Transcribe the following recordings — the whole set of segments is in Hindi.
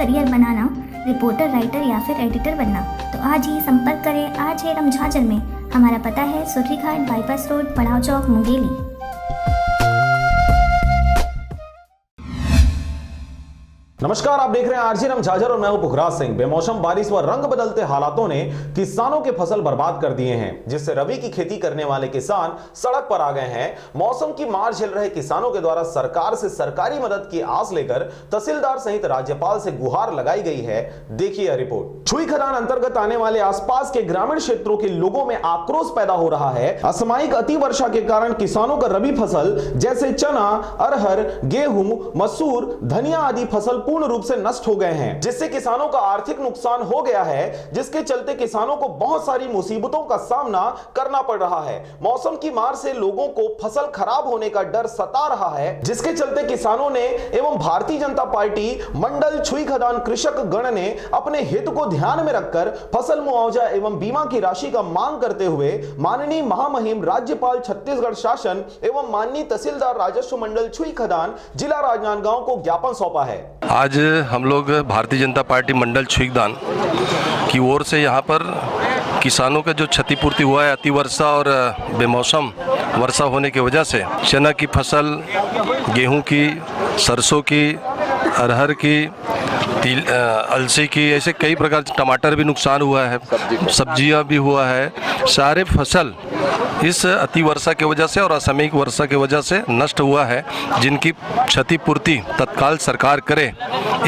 करियर बनाना, रिपोर्टर, राइटर या फिर एडिटर बनना, तो आज ही संपर्क करें RJ झाझर में। हमारा पता है सुर्रीघाट, बाईपास रोड, पड़ाव चौक, मुंगेली। नमस्कार, आप देख रहे हैं RJ झाझर और मैं हूं पुखराज सिंह। बेमौसम बारिश व रंग बदलते हालातों ने किसानों के फसल बर्बाद कर दिए हैं, जिससे रबी की खेती करने वाले किसान सड़क पर आ गए हैं। मौसम की मार झेल रहे किसानों के द्वारा सरकार से सरकारी मदद की आस लेकर तहसीलदार सहित राज्यपाल से गुहार लगाई गई है। देखिए रिपोर्ट। छुई खदान अंतर्गत आने वाले आसपास के ग्रामीण क्षेत्रों के लोगों में आक्रोश पैदा हो रहा है। असामयिक अति वर्षा के कारण किसानों का रबी फसल जैसे चना, अरहर, गेहूं, मसूर, धनिया आदि फसल पूर्ण रूप से नष्ट हो गए हैं, जिससे किसानों का आर्थिक नुकसान हो गया है, जिसके चलते किसानों को बहुत सारी मुसीबतों का सामना करना पड़ रहा है। मौसम की मार से लोगों को फसल खराब होने का डर सता रहा है, जिसके चलते किसानों ने एवं भारतीय जनता पार्टी मंडल छुई खदान कृषक गण ने अपने हित को ध्यान में रखकर फसल मुआवजा एवं बीमा की राशि का मांग करते हुए माननीय महामहिम राज्यपाल छत्तीसगढ़ शासन एवं माननीय तहसीलदार राजस्व मंडल छुई खदान जिला राजनांदगांव को ज्ञापन सौंपा है। आज हम लोग भारतीय जनता पार्टी मंडल छुईखदान की ओर से यहाँ पर किसानों का जो क्षतिपूर्ति हुआ है अतिवर्षा और बेमौसम वर्षा होने की वजह से चना की फसल, गेहूं की, सरसों की, अरहर की, अलसी की, ऐसे कई प्रकार के, टमाटर भी नुकसान हुआ है, सब्जियां भी हुआ है। सारे फसल इस अतिवर्षा की वजह से और असामयिक वर्षा की वजह से नष्ट हुआ है, जिनकी क्षतिपूर्ति तत्काल सरकार करे।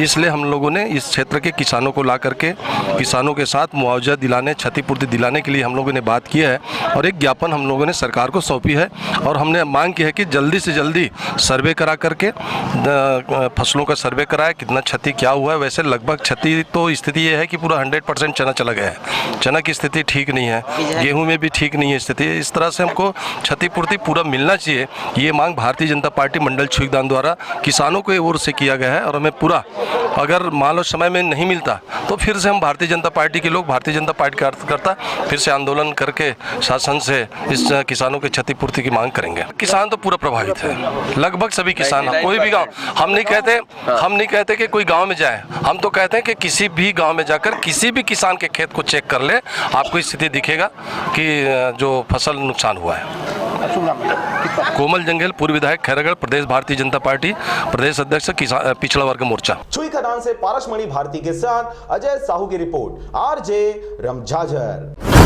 इसलिए हम लोगों ने इस क्षेत्र के किसानों को ला करके किसानों के साथ मुआवजा दिलाने, क्षतिपूर्ति दिलाने के लिए हम लोगों ने बात की है और एक ज्ञापन हम लोगों ने सरकार को सौंपी है। और हमने मांग की है कि जल्दी से जल्दी सर्वे करा करके फसलों का सर्वे कराए, कितना क्षति क्या हुआ है। वैसे लगभग क्षति तो स्थिति ये है कि पूरा 100% चना चला गया है। चना की स्थिति ठीक नहीं है, गेहूं में भी ठीक नहीं है स्थिति। इस तरह से हमको क्षतिपूर्ति पूरा मिलना चाहिए। ये मांग भारतीय जनता पार्टी मंडल छुईखदान द्वारा किसानों की ओर से किया गया है और हमें पूरा, अगर मान लो समय में नहीं मिलता तो फिर से हम भारतीय जनता पार्टी के लोग, भारतीय जनता पार्टी का कार्यकर्ता फिर से आंदोलन करके शासन से इस किसानों की क्षतिपूर्ति की मांग करेंगे। किसान तो पूरा प्रभावित है, लगभग सभी किसान। कोई भी गांव, हम नहीं कहते कि कोई गांव में जाए, हम तो कहते हैं कि किसी भी गांव में जाकर किसी भी किसान के खेत को चेक कर ले, आपको स्थिति दिखेगा कि जो फसल नुकसान हुआ है। कोमल जंगेल, पूर्व विधायक, खैरागढ़, प्रदेश भारतीय जनता पार्टी, प्रदेश अध्यक्ष, पिछड़ा वर्ग मोर्चा। छुई खदान से पारसमणि भारती के साथ अजय साहू की रिपोर्ट, RJ झाझर।